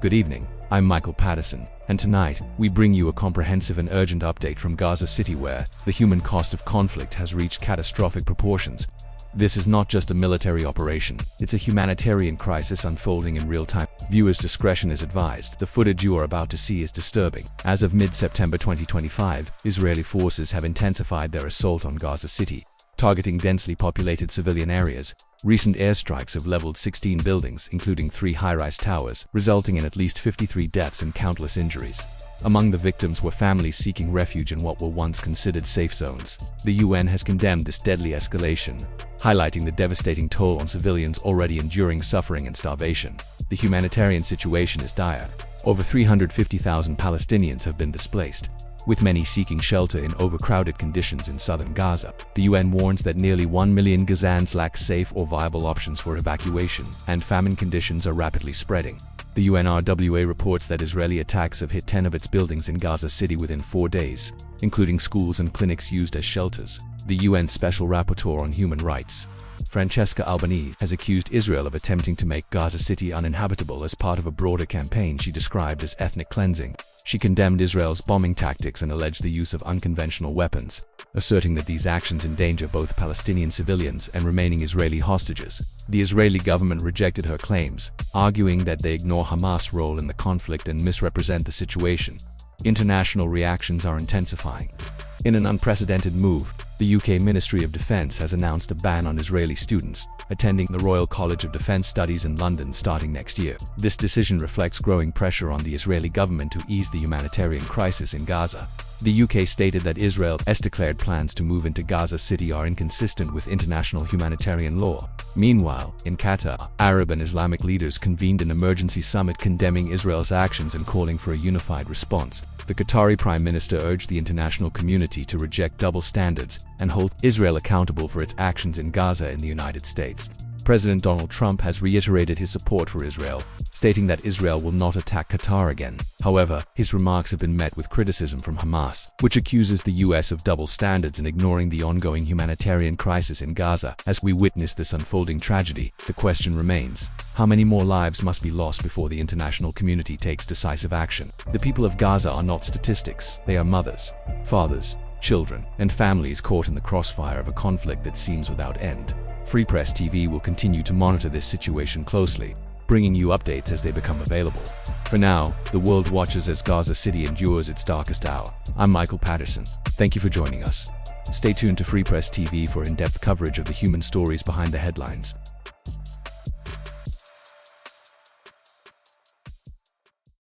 Good evening, I'm Michael Patterson, and tonight, we bring you a comprehensive and urgent update from Gaza City where the human cost of conflict has reached catastrophic proportions. This is not just a military operation, it's a humanitarian crisis unfolding in real time. Viewers' discretion is advised. The footage you are about to see is disturbing. As of mid-September 2025, Israeli forces have intensified their assault on Gaza City, targeting densely populated civilian areas. Recent airstrikes have leveled 16 buildings, including 3 high-rise towers, resulting in at least 53 deaths and countless injuries. Among the victims were families seeking refuge in what were once considered safe zones. The UN has condemned this deadly escalation, highlighting the devastating toll on civilians already enduring suffering and starvation. The humanitarian situation is dire. Over 350,000 Palestinians have been displaced, with many seeking shelter in overcrowded conditions in southern Gaza. The UN warns that nearly 1 million Gazans lack safe or viable options for evacuation, and famine conditions are rapidly spreading. The UNRWA reports that Israeli attacks have hit 10 of its buildings in Gaza City within 4 days, including schools and clinics used as shelters. The UN Special Rapporteur on Human Rights, Francesca Albanese, has accused Israel of attempting to make Gaza City uninhabitable as part of a broader campaign she described as ethnic cleansing. She condemned Israel's bombing tactics and alleged the use of unconventional weapons, asserting that these actions endanger both Palestinian civilians and remaining Israeli hostages. The Israeli government rejected her claims, arguing that they ignore Hamas' role in the conflict and misrepresent the situation. International reactions are intensifying. In an unprecedented move, the UK Ministry of Defence has announced a ban on Israeli students attending the Royal College of Defence Studies in London starting next year. This decision reflects growing pressure on the Israeli government to ease the humanitarian crisis in Gaza. The UK stated that Israel's declared plans to move into Gaza City are inconsistent with international humanitarian law. Meanwhile, in Qatar, Arab and Islamic leaders convened an emergency summit condemning Israel's actions and calling for a unified response. The Qatari Prime Minister urged the international community to reject double standards and hold Israel accountable for its actions in Gaza in the United States. President Donald Trump has reiterated his support for Israel, stating that Israel will not attack Qatar again. However, his remarks have been met with criticism from Hamas, which accuses the US of double standards and ignoring the ongoing humanitarian crisis in Gaza. As we witness this unfolding tragedy, the question remains: how many more lives must be lost before the international community takes decisive action? The people of Gaza are not statistics. They are mothers, fathers, children, and families caught in the crossfire of a conflict that seems without end. Free Press TV will continue to monitor this situation closely, bringing you updates as they become available. For now, the world watches as Gaza City endures its darkest hour. I'm Michael Patterson. Thank you for joining us. Stay tuned to Free Press TV for in-depth coverage of the human stories behind the headlines.